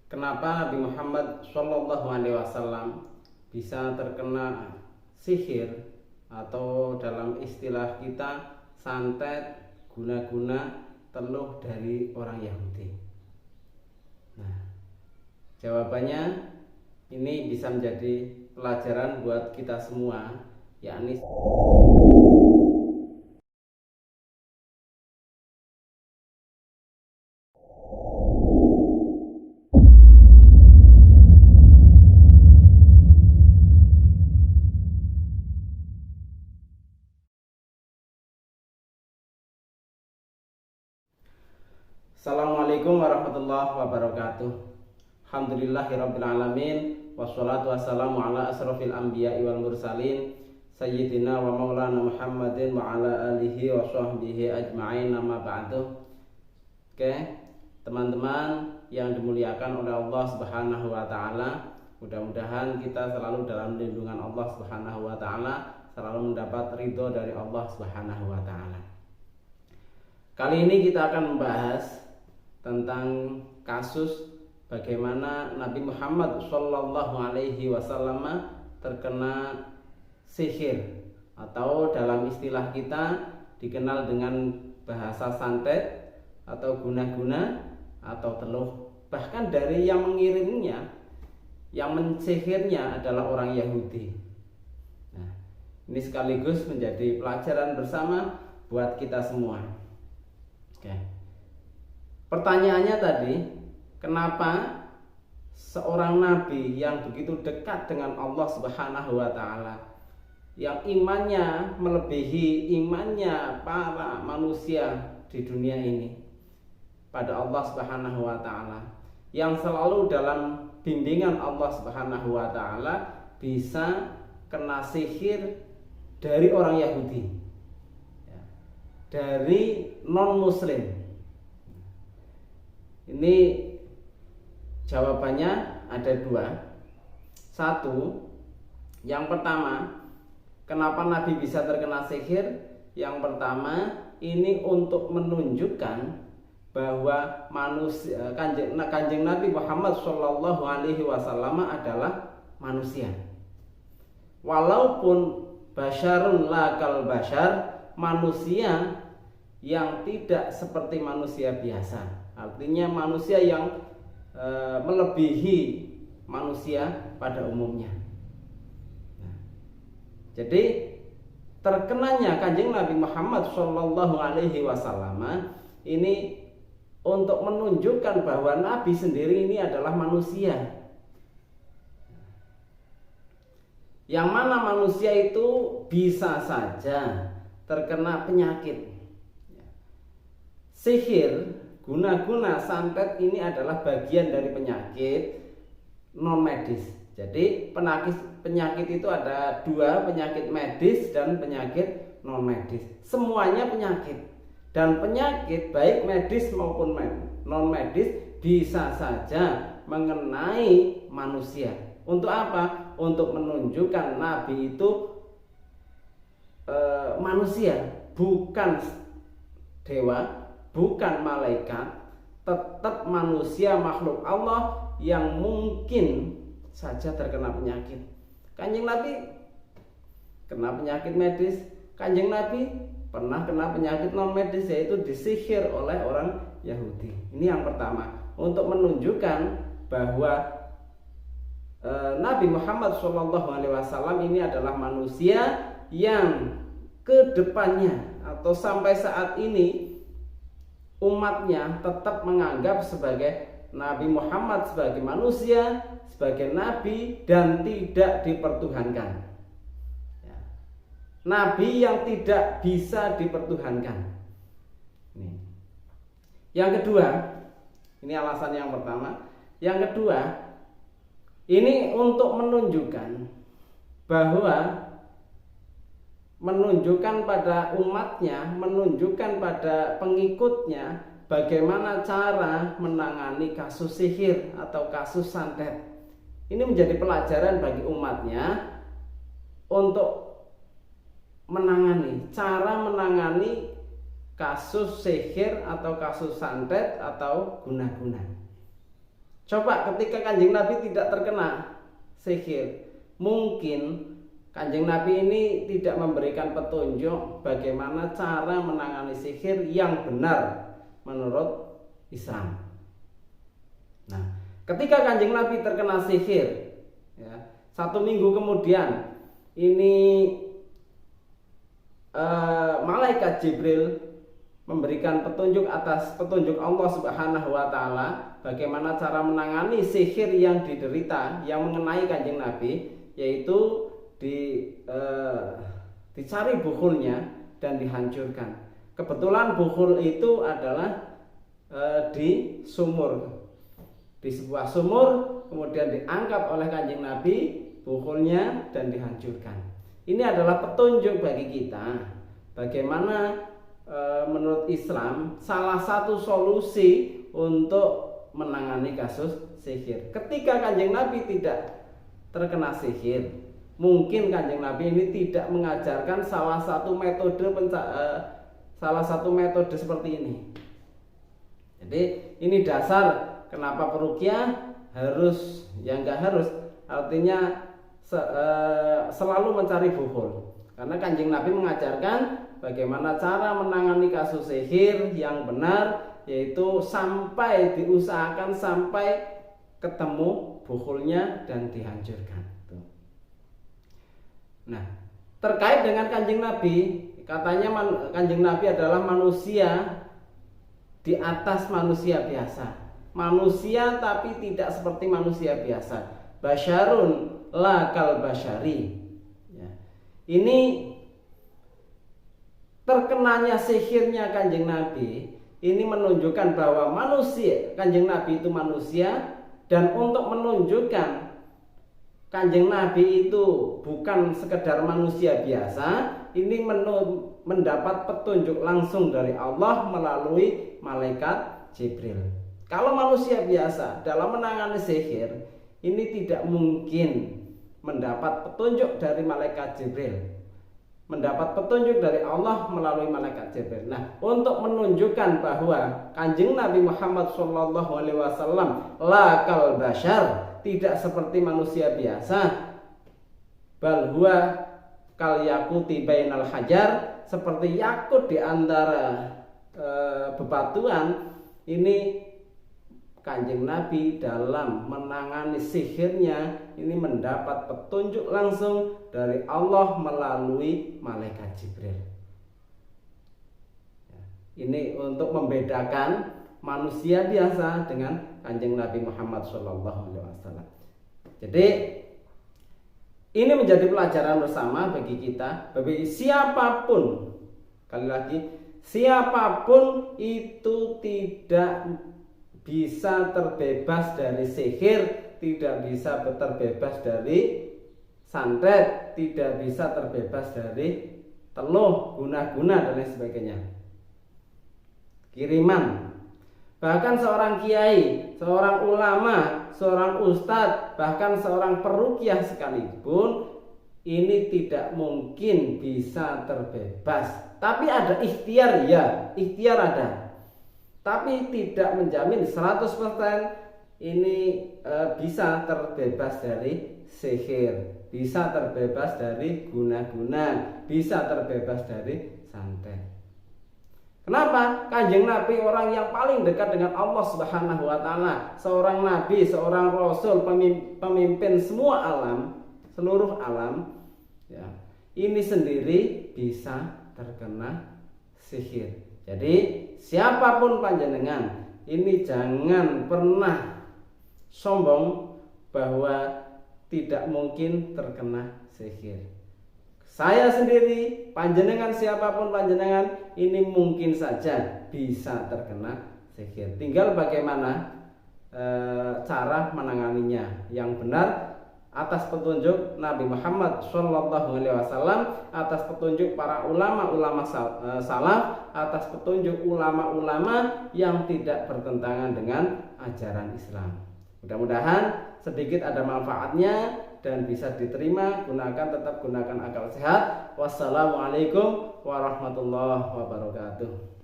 Kenapa Nabi Muhammad SAW bisa terkena sihir atau dalam istilah kita santet guna-guna teluh dari orang Yahudi? Nah, jawabannya ini bisa menjadi pelajaran buat kita semua, yakni Assalamualaikum warahmatullahi wabarakatuh. Alhamdulillahirrabbilalamin. Wassalatu wassalamu ala asrafil anbiya'i wal mursalin Sayyidina wa maulana Muhammadin wa ala alihi wa sahbihi ajma'in, nama ba'du. Oke, teman-teman yang dimuliakan oleh Allah Subhanahu wa ta'ala, mudah-mudahan kita selalu dalam lindungan Allah Subhanahu wa ta'ala, selalu mendapat ridho dari Allah Subhanahu wa ta'ala. Kali ini kita akan membahas tentang kasus bagaimana Nabi Muhammad SAW terkena sihir, atau dalam istilah kita dikenal dengan bahasa santet atau guna-guna atau teluh. Bahkan dari yang mengirimnya, yang mensihirnya adalah orang Yahudi. Nah, ini sekaligus menjadi pelajaran bersama buat kita semua. Oke. Pertanyaannya tadi, kenapa seorang nabi yang begitu dekat dengan Allah Subhanahu wa taala, yang imannya melebihi imannya para manusia di dunia ini pada Allah Subhanahu wa taala, yang selalu dalam bimbingan Allah Subhanahu wa taala, bisa kena sihir dari orang Yahudi, dari non muslim? Ini jawabannya ada dua. Satu, yang pertama, kenapa Nabi bisa terkena sihir? Yang pertama, ini untuk menunjukkan bahwa manusia, kanjeng Nabi Muhammad SAW adalah manusia. Walaupun basyarun lakal basyar, manusia yang tidak seperti manusia biasa, artinya manusia yang melebihi manusia pada umumnya. Nah, jadi terkenanya kanjeng Nabi Muhammad SAW ini untuk menunjukkan bahwa Nabi sendiri ini adalah manusia, yang mana manusia itu bisa saja terkena penyakit. Sihir, guna-guna, santet ini adalah bagian dari penyakit non medis. Jadi penyakit itu ada dua, penyakit medis dan penyakit non medis. Semuanya penyakit, dan penyakit baik medis maupun non medis bisa saja mengenai manusia. Untuk apa? Untuk menunjukkan Nabi itu manusia, bukan dewa, bukan malaikat, tetap manusia, makhluk Allah yang mungkin saja terkena penyakit. Kanjeng Nabi kena penyakit medis, kanjeng Nabi pernah kena penyakit non medis, yaitu disihir oleh orang Yahudi. Ini yang pertama, untuk menunjukkan bahwa Nabi Muhammad SAW ini adalah manusia yang kedepannya atau sampai saat ini umatnya tetap menganggap sebagai Nabi Muhammad sebagai manusia, sebagai nabi, dan tidak dipertuhankan. Nabi yang tidak bisa dipertuhankan. Yang kedua, ini alasan yang pertama. Yang kedua, ini untuk menunjukkan bahwa menunjukkan pada umatnya, menunjukkan pada pengikutnya bagaimana cara menangani kasus sihir atau kasus santet. Ini menjadi pelajaran bagi umatnya untuk cara menangani kasus sihir atau kasus santet atau guna-guna. Coba ketika Kanjeng Nabi tidak terkena sihir, mungkin Kanjeng Nabi ini tidak memberikan petunjuk bagaimana cara menangani sihir yang benar menurut Islam. Nah, ketika Kanjeng Nabi terkena sihir, ya, 1 minggu kemudian ini malaikat Jibril memberikan petunjuk atas petunjuk Allah Subhanahu wa taala bagaimana cara menangani sihir yang diderita yang mengenai Kanjeng Nabi, yaitu dicari bukhulnya dan dihancurkan. Kebetulan bukhul itu adalah di sumur, di sebuah sumur, kemudian diangkat oleh Kanjeng Nabi bukhulnya dan dihancurkan. Ini adalah petunjuk bagi kita bagaimana menurut Islam salah satu solusi untuk menangani kasus sihir. Ketika Kanjeng Nabi tidak terkena sihir, mungkin Kanjeng Nabi ini tidak mengajarkan salah satu metode seperti ini. Jadi ini dasar kenapa peruqyah harus, yang enggak harus, artinya selalu mencari bukhul. Karena Kanjeng Nabi mengajarkan bagaimana cara menangani kasus sihir yang benar, yaitu sampai diusahakan sampai ketemu bukhulnya dan dihancurkan. Nah, terkait dengan Kanjeng Nabi, katanya Kanjeng Nabi adalah manusia di atas manusia biasa. Manusia tapi tidak seperti manusia biasa. Basyarun la kal basyari. Ya. Ini terkenanya sihirnya Kanjeng Nabi ini menunjukkan bahwa manusia, Kanjeng Nabi itu manusia, dan untuk menunjukkan Kanjeng Nabi itu bukan sekedar manusia biasa, ini mendapat petunjuk langsung dari Allah melalui malaikat Jibril. Kalau manusia biasa dalam menangani sihir, ini tidak mungkin mendapat petunjuk dari malaikat Jibril, mendapat petunjuk dari Allah melalui malaikat Jibril. Nah, untuk menunjukkan bahwa Kanjeng Nabi Muhammad SAW la kal basyar, tidak seperti manusia biasa, bal huwa kal yaquti bainal hajar, seperti yakut di antara bebatuan. Ini Kanjeng Nabi dalam menangani sihirnya ini mendapat petunjuk langsung dari Allah melalui malaikat Jibril. Ini untuk membedakan manusia biasa dengan Kanjeng Nabi Muhammad SAW. Jadi ini menjadi pelajaran bersama bagi kita, bagi siapapun. Kali lagi, siapapun itu tidak bisa terbebas dari sihir, tidak bisa terbebas dari santet, tidak bisa terbebas dari teluh, guna-guna dan lain sebagainya, kiriman. Bahkan seorang kiai, seorang ulama, seorang ustadz, bahkan seorang peruqyah sekalipun ini tidak mungkin bisa terbebas. Tapi ada ikhtiar, ya, ikhtiar ada. Tapi tidak menjamin 100% ini bisa terbebas dari sihir, bisa terbebas dari guna-guna, bisa terbebas dari santet. Kenapa? Kanjeng Nabi orang yang paling dekat dengan Allah Subhanahu wa taala, seorang nabi, seorang rasul, pemimpin semua alam, seluruh alam, ya. Ini sendiri bisa terkena sihir. Jadi siapapun panjenengan, ini jangan pernah sombong bahwa tidak mungkin terkena sihir. Saya sendiri, panjenengan, siapapun panjenengan, ini mungkin saja bisa terkena sihir. Tinggal bagaimana cara menanganinya yang benar atas petunjuk Nabi Muhammad SAW, atas petunjuk para ulama-ulama salaf, atas petunjuk ulama-ulama yang tidak bertentangan dengan ajaran Islam. Mudah-mudahan sedikit ada manfaatnya dan bisa diterima. Tetap gunakan akal sehat. Wassalamualaikum warahmatullahi wabarakatuh.